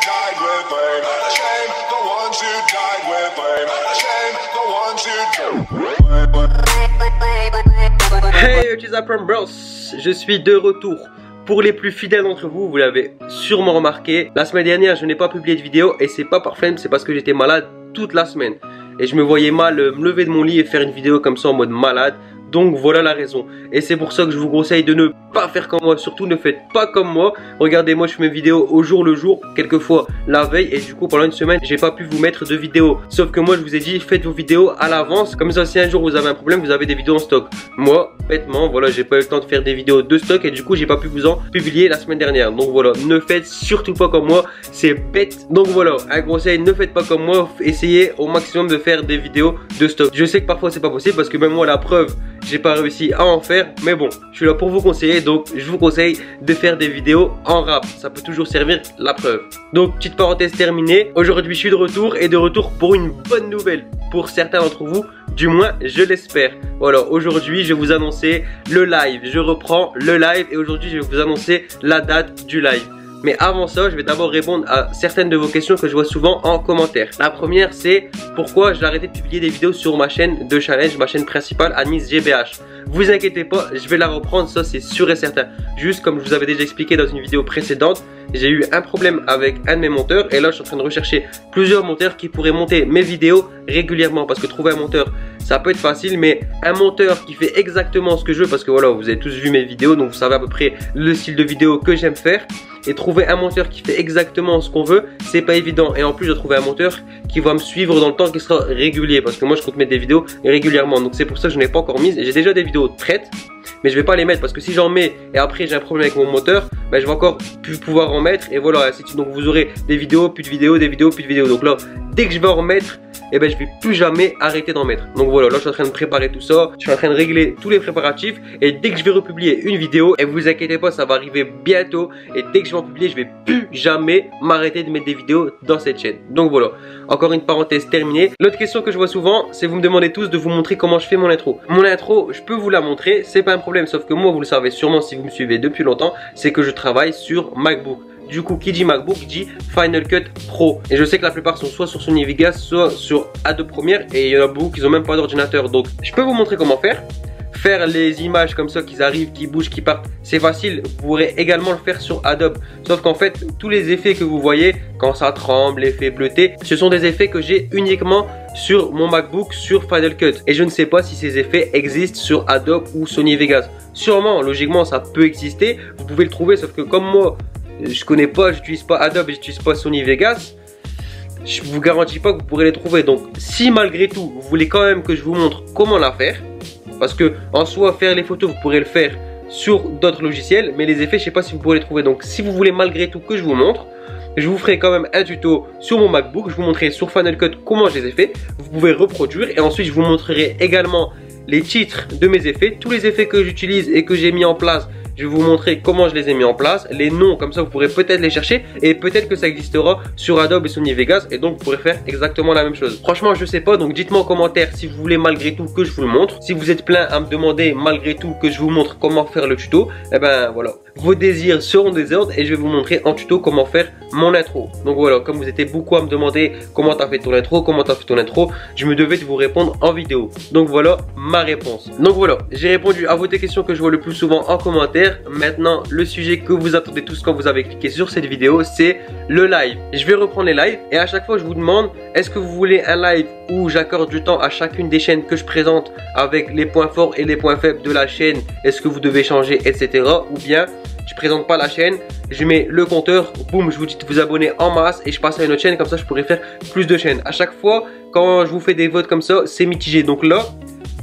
died with blame. Shame the ones who died with blame. Shame the ones who died. Hey, it is Apron Bros. Je suis de retour. Pour les plus fidèles d'entre vous, vous l'avez sûrement remarqué, la semaine dernière je n'ai pas publié de vidéo et c'est pas par flemme, c'est parce que j'étais malade toute la semaine. Et je me voyais mal me lever de mon lit et faire une vidéo comme ça en mode malade. Donc voilà la raison. Et c'est pour ça que je vous conseille de ne pas faire comme moi. Surtout ne faites pas comme moi. Regardez, moi je fais mes vidéos au jour le jour, quelquefois la veille. Et du coup pendant une semaine j'ai pas pu vous mettre de vidéos. Sauf que moi je vous ai dit faites vos vidéos à l'avance. Comme ça si un jour vous avez un problème vous avez des vidéos en stock. Moi bêtement voilà j'ai pas eu le temps de faire des vidéos de stock. Et du coup j'ai pas pu vous en publier la semaine dernière. Donc voilà, ne faites surtout pas comme moi. C'est bête. Donc voilà, un conseil, ne faites pas comme moi. Essayez au maximum de faire des vidéos de stock. Je sais que parfois c'est pas possible parce que même moi la preuve, j'ai pas réussi à en faire, mais bon, je suis là pour vous conseiller, donc je vous conseille de faire des vidéos en rap, ça peut toujours servir la preuve. Donc petite parenthèse terminée, aujourd'hui je suis de retour et de retour pour une bonne nouvelle pour certains d'entre vous, du moins je l'espère. Voilà, aujourd'hui je vais vous annoncer le live, je reprends le live et aujourd'hui je vais vous annoncer la date du live. Mais avant ça, je vais d'abord répondre à certaines de vos questions que je vois souvent en commentaire. La première, c'est pourquoi j'ai arrêté de publier des vidéos sur ma chaîne de challenge, ma chaîne principale, Anis GBH. Vous inquiétez pas, je vais la reprendre, ça c'est sûr et certain. Juste comme je vous avais déjà expliqué dans une vidéo précédente, j'ai eu un problème avec un de mes monteurs et là je suis en train de rechercher plusieurs monteurs qui pourraient monter mes vidéos régulièrement. Parce que trouver un monteur, ça peut être facile, mais un monteur qui fait exactement ce que je veux, parce que voilà, vous avez tous vu mes vidéos, donc vous savez à peu près le style de vidéo que j'aime faire. Et trouver un monteur qui fait exactement ce qu'on veut, c'est pas évident. Et en plus, je dois trouver un monteur qui va me suivre dans le temps, qui sera régulier. Parce que moi, je compte mettre des vidéos régulièrement. Donc c'est pour ça que je n'ai pas encore mis. J'ai déjà des vidéos prêtes, mais je vais pas les mettre parce que si j'en mets et après j'ai un problème avec mon moteur, ben, je vais encore plus pouvoir en mettre. Et voilà, donc vous aurez des vidéos, plus de vidéos, des vidéos, plus de vidéos. Donc là, dès que je vais en remettre, et ben je vais plus jamais arrêter d'en mettre. Donc voilà, là je suis en train de préparer tout ça, je suis en train de régler tous les préparatifs et dès que je vais republier une vidéo, et vous inquiétez pas, ça va arriver bientôt, et dès que je vais en publier, je vais plus jamais m'arrêter de mettre des vidéos dans cette chaîne. Donc voilà, encore une parenthèse terminée. L'autre question que je vois souvent, c'est vous me demandez tous de vous montrer comment je fais mon intro. Mon intro, je peux vous la montrer, c'est pas un problème, sauf que moi vous le savez sûrement si vous me suivez depuis longtemps, c'est que je travaille sur MacBook. Du coup, qui dit MacBook dit Final Cut Pro. Et je sais que la plupart sont soit sur Sony Vegas, soit sur Adobe Premiere. Et il y en a beaucoup qui n'ont même pas d'ordinateur. Donc, je peux vous montrer comment faire. Faire les images comme ça, qu'ils arrivent, qu'ils bougent, qu'ils partent, c'est facile. Vous pourrez également le faire sur Adobe. Sauf qu'en fait, tous les effets que vous voyez, quand ça tremble, l'effet bleuté, ce sont des effets que j'ai uniquement sur mon MacBook, sur Final Cut. Et je ne sais pas si ces effets existent sur Adobe ou Sony Vegas. Sûrement, logiquement, ça peut exister. Vous pouvez le trouver, sauf que comme moi, je connais pas, j'utilise pas Adobe, j'utilise pas Sony Vegas, je vous garantis pas que vous pourrez les trouver. Donc si malgré tout vous voulez quand même que je vous montre comment la faire, parce que en soi faire les photos vous pourrez le faire sur d'autres logiciels, mais les effets je sais pas si vous pourrez les trouver. Donc si vous voulez malgré tout que je vous montre, je vous ferai quand même un tuto sur mon MacBook, je vous montrerai sur Final Cut comment je les ai fait, vous pouvez reproduire et ensuite je vous montrerai également les titres de mes effets, tous les effets que j'utilise et que j'ai mis en place. Je vais vous montrer comment je les ai mis en place, les noms, comme ça vous pourrez peut-être les chercher et peut-être que ça existera sur Adobe et Sony Vegas et donc vous pourrez faire exactement la même chose. Franchement je sais pas, donc dites-moi en commentaire si vous voulez malgré tout que je vous le montre. Si vous êtes plein à me demander malgré tout que je vous montre comment faire le tuto, et ben voilà, vos désirs seront des ordres et je vais vous montrer en tuto comment faire mon intro. Donc voilà, comme vous étiez beaucoup à me demander comment t'as fait ton intro, je me devais de vous répondre en vidéo. Donc voilà ma réponse. Donc voilà, j'ai répondu à vos questions que je vois le plus souvent en commentaire. Maintenant, le sujet que vous attendez tous quand vous avez cliqué sur cette vidéo, c'est le live. Je vais reprendre les lives et à chaque fois je vous demande, est-ce que vous voulez un live où j'accorde du temps à chacune des chaînes que je présente avec les points forts et les points faibles de la chaîne, est-ce que vous devez changer, etc. Ou bien je présente pas la chaîne, je mets le compteur, boum, je vous dis de vous abonner en masse et je passe à une autre chaîne, comme ça je pourrais faire plus de chaînes. À chaque fois, quand je vous fais des votes comme ça, c'est mitigé. Donc là,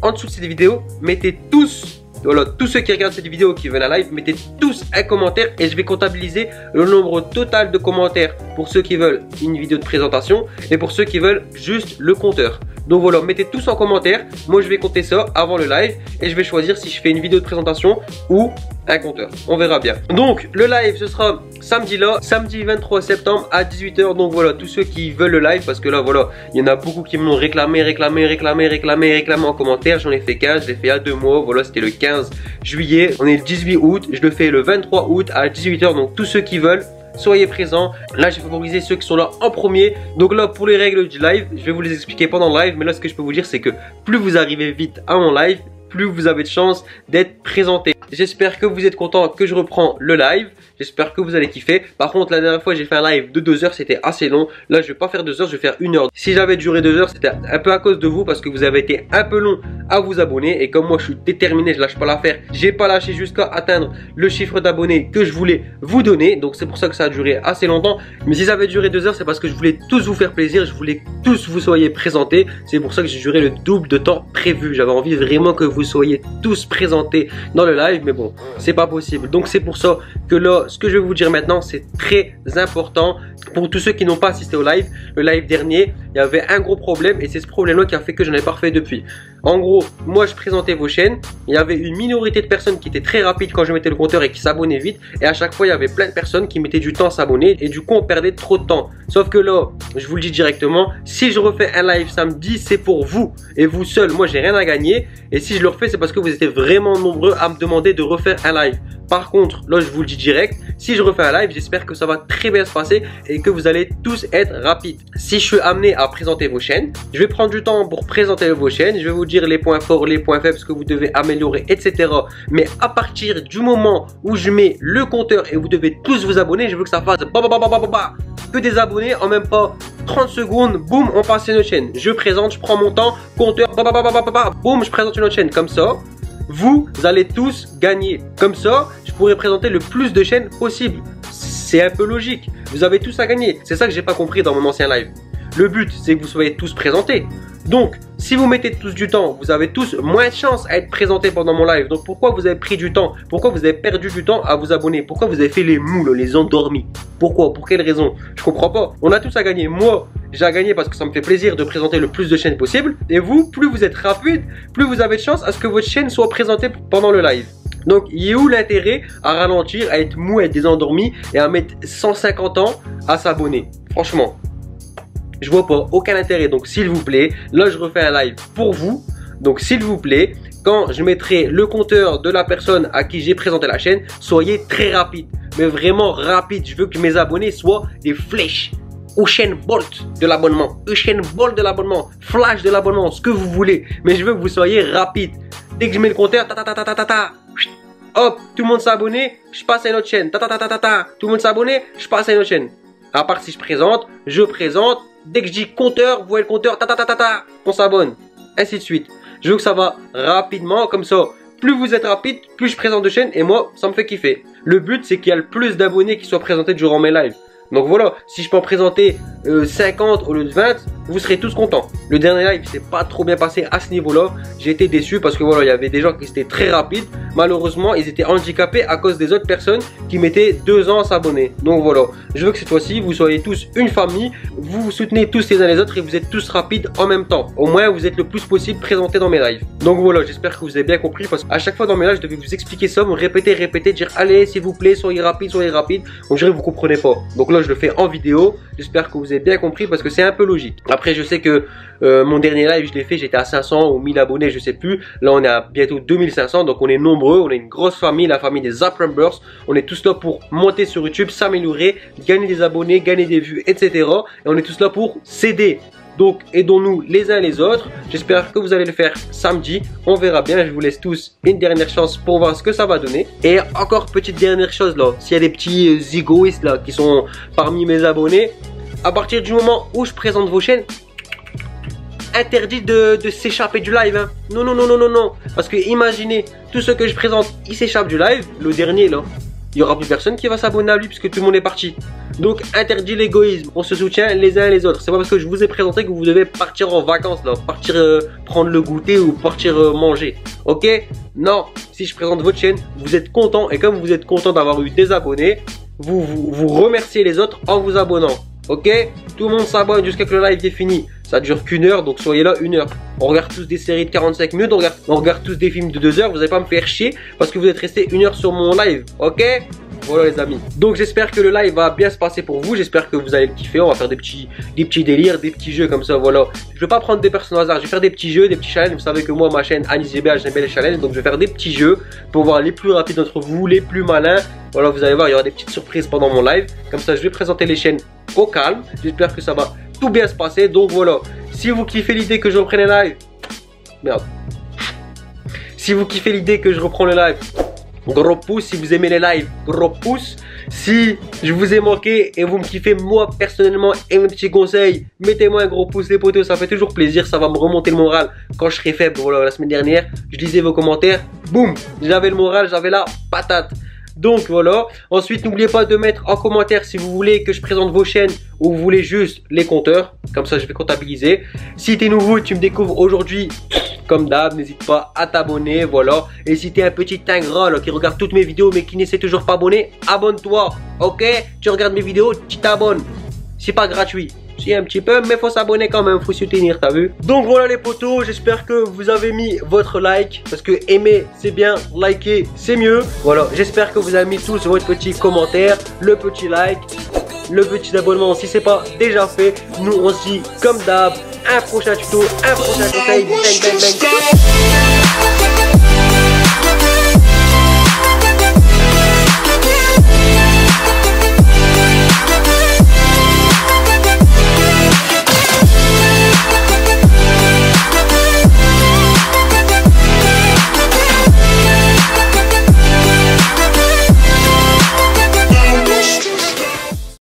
en dessous de cette vidéo, mettez tous, voilà, tous ceux qui regardent cette vidéo qui veulent un live, mettez tous un commentaire et je vais comptabiliser le nombre total de commentaires pour ceux qui veulent une vidéo de présentation et pour ceux qui veulent juste le compteur. Donc voilà, mettez tous en commentaire, moi je vais compter ça avant le live et je vais choisir si je fais une vidéo de présentation ou un compteur, on verra bien. Donc le live ce sera samedi là, samedi 23 septembre à 18 h. Donc voilà, tous ceux qui veulent le live, parce que là voilà, il y en a beaucoup qui me l'ont réclamé en commentaire. J'en ai fait 15, je l'ai fait il y a 2 mois, voilà, c'était le 15 juillet, on est le 18 août, je le fais le 23 août à 18 h. Donc tous ceux qui veulent, soyez présents. Là j'ai favorisé ceux qui sont là en premier. Donc là pour les règles du live, je vais vous les expliquer pendant le live. Mais là ce que je peux vous dire c'est que plus vous arrivez vite à mon live, plus vous avez de chances d'être présenté. J'espère que vous êtes contents que je reprends le live. J'espère que vous allez kiffer. Par contre, la dernière fois, j'ai fait un live de 2 heures. C'était assez long. Là, je vais pas faire 2 heures, je vais faire 1 heure. Si j'avais duré 2 heures, c'était un peu à cause de vous parce que vous avez été un peu long à vous abonner. Et comme moi, je suis déterminé, je lâche pas l'affaire. J'ai pas lâché jusqu'à atteindre le chiffre d'abonnés que je voulais vous donner. Donc, c'est pour ça que ça a duré assez longtemps. Mais si ça avait duré 2 heures, c'est parce que je voulais tous vous faire plaisir. Je voulais que tous vous soyez présentés. C'est pour ça que j'ai duré le double de temps prévu. J'avais envie vraiment que vous soyez tous présentés dans le live. Mais bon, c'est pas possible. Donc, c'est pour ça que là, ce que je vais vous dire maintenant, c'est très important pour tous ceux qui n'ont pas assisté au live. Le live dernier, il y avait un gros problème et c'est ce problème-là qui a fait que je n'en ai pas refait depuis. En gros, moi je présentais vos chaînes, il y avait une minorité de personnes qui étaient très rapides quand je mettais le compteur et qui s'abonnaient vite, et à chaque fois il y avait plein de personnes qui mettaient du temps à s'abonner et du coup on perdait trop de temps. Sauf que là, je vous le dis directement, si je refais un live samedi, c'est pour vous et vous seul. Moi j'ai rien à gagner, et si je le refais c'est parce que vous étiez vraiment nombreux à me demander de refaire un live. Par contre, là je vous le dis direct, si je refais un live, j'espère que ça va très bien se passer et que vous allez tous être rapides. Si je suis amené à présenter vos chaînes, je vais prendre du temps pour présenter vos chaînes, je vais vous dire les points forts, les points faibles, ce que vous devez améliorer, etc. Mais à partir du moment où je mets le compteur et vous devez tous vous abonner, je veux que ça fasse que des abonnés en même pas 30 secondes, boum, on passe à une autre chaîne. Je présente, je prends mon temps, compteur, boum, je présente une autre chaîne. Comme ça, vous allez tous gagner. Comme ça, je pourrais présenter le plus de chaînes possible. C'est un peu logique. Vous avez tous à gagner. C'est ça que j'ai pas compris dans mon ancien live. Le but, c'est que vous soyez tous présentés. Donc, si vous mettez tous du temps, vous avez tous moins de chances à être présentés pendant mon live. Donc, pourquoi vous avez pris du temps? Pourquoi vous avez perdu du temps à vous abonner? Pourquoi vous avez fait les moules, les endormis? Pourquoi? Pour quelle raison? Je comprends pas. On a tous à gagner. Moi, j'ai à gagner parce que ça me fait plaisir de présenter le plus de chaînes possible. Et vous, plus vous êtes rapide, plus vous avez de chance à ce que votre chaîne soit présentée pendant le live. Donc, il est où l'intérêt à ralentir, à être mou, à être désendormi et à mettre 150 ans à s'abonner? Franchement, je vois pas aucun intérêt. Donc, s'il vous plaît, là, je refais un live pour vous. Donc, s'il vous plaît, quand je mettrai le compteur de la personne à qui j'ai présenté la chaîne, soyez très rapide. Mais vraiment rapide. Je veux que mes abonnés soient des flèches. Usain Bolt de l'abonnement. Usain Bolt de l'abonnement. Flash de l'abonnement. Ce que vous voulez. Mais je veux que vous soyez rapide. Dès que je mets le compteur, hop, tout le monde s'est abonné, je passe à une autre chaîne. Tout le monde s'est abonné, je passe à une autre chaîne. À part si je présente, dès que je dis compteur, vous voyez le compteur, on s'abonne. Ainsi de suite. Je veux que ça va rapidement, comme ça. Plus vous êtes rapide, plus je présente de chaînes et moi, ça me fait kiffer. Le but, c'est qu'il y a le plus d'abonnés qui soient présentés durant mes lives. Donc voilà, si je peux en présenter 50 au lieu de 20, vous serez tous contents. Le dernier live s'est pas trop bien passé à ce niveau-là. J'ai été déçu parce que voilà, il y avait des gens qui étaient très rapides. Malheureusement, ils étaient handicapés à cause des autres personnes qui mettaient 2 ans à s'abonner. Donc voilà, je veux que cette fois-ci, vous soyez tous une famille. Vous vous soutenez tous les uns les autres et vous êtes tous rapides en même temps. Au moins, vous êtes le plus possible présentés dans mes lives. Donc voilà, j'espère que vous avez bien compris parce qu'à chaque fois dans mes lives, je devais vous expliquer ça, me répéter, dire allez, s'il vous plaît, soyez rapide, soyez rapide. Donc je dirais que vous comprenez pas. Donc là, je le fais en vidéo. J'espère que vous avez bien compris parce que c'est un peu logique. Après, je sais que mon dernier live, je l'ai fait, j'étais à 500 ou 1000 abonnés, je sais plus. Là, on est à bientôt 2500, donc on est nombreux, on est une grosse famille, la famille des Zapprumbers. On est tous là pour monter sur YouTube, s'améliorer, gagner des abonnés, gagner des vues, etc. Et on est tous là pour s'aider. Donc, aidons-nous les uns les autres. J'espère que vous allez le faire samedi. On verra bien. Je vous laisse tous une dernière chance pour voir ce que ça va donner. Et encore petite dernière chose là. S'il y a des petits égoïstes là qui sont parmi mes abonnés, à partir du moment où je présente vos chaînes, interdit de s'échapper du live. Hein. Non, non, non, non, non, non. Parce que imaginez, tout ce que je présente, il s'échappe du live. Le dernier là. Il n'y aura plus personne qui va s'abonner à lui puisque tout le monde est parti. Donc interdit l'égoïsme, on se soutient les uns les autres. C'est pas parce que je vous ai présenté que vous devez partir en vacances là, partir prendre le goûter ou partir manger. Ok? Non, si je présente votre chaîne, vous êtes content et comme vous êtes content d'avoir eu des abonnés, vous remerciez les autres en vous abonnant. Ok? Tout le monde s'abonne jusqu'à que le live est fini. Ça dure qu'1 heure, donc soyez là 1 heure. On regarde tous des séries de 45 minutes, on regarde tous des films de 2 heures. Vous n'allez pas me faire chier parce que vous êtes resté 1 heure sur mon live. Ok? Voilà les amis. Donc j'espère que le live va bien se passer pour vous. J'espère que vous allez le kiffer. On va faire des petits délires, des petits jeux comme ça. Voilà. Je vais pas prendre des personnes au hasard. Je vais faire des petits jeux, des petits challenges. Vous savez que moi, ma chaîne AnisGBH, j'aime bien les challenges. Donc je vais faire des petits jeux pour voir les plus rapides d'entre vous, les plus malins. Voilà, vous allez voir, il y aura des petites surprises pendant mon live. Comme ça, je vais présenter les chaînes au calme. J'espère que ça va tout bien se passer. Donc voilà. Si vous kiffez l'idée que je reprenne les lives. Merde. Si vous kiffez l'idée que je reprends le live, gros pouce. Si vous aimez les lives, gros pouce. Si je vous ai manqué et vous me kiffez moi personnellement et mes petits conseils, mettez-moi un gros pouce les potos, ça fait toujours plaisir, ça va me remonter le moral quand je serai faible. Voilà, la semaine dernière, je lisais vos commentaires, boum, j'avais le moral, j'avais la patate. Donc voilà, ensuite n'oubliez pas de mettre en commentaire si vous voulez que je présente vos chaînes ou vous voulez juste les compteurs, comme ça je vais comptabiliser. Si tu es nouveau et tu me découvres aujourd'hui, comme d'hab, n'hésite pas à t'abonner, voilà. Et si tu es un petit ingrat là, qui regarde toutes mes vidéos mais qui ne s'est toujours pas abonné, abonne-toi, ok? Tu regardes mes vidéos, tu t'abonnes, c'est pas gratuit. Si un petit peu, mais faut s'abonner quand même, faut soutenir, t'as vu? Donc voilà les potos, j'espère que vous avez mis votre like, parce que aimer c'est bien, liker c'est mieux. Voilà, j'espère que vous avez mis tous votre petit commentaire, le petit like, le petit abonnement si c'est pas déjà fait. Nous on se dit comme d'hab, un prochain tuto, un prochain conseil, bang bang bang.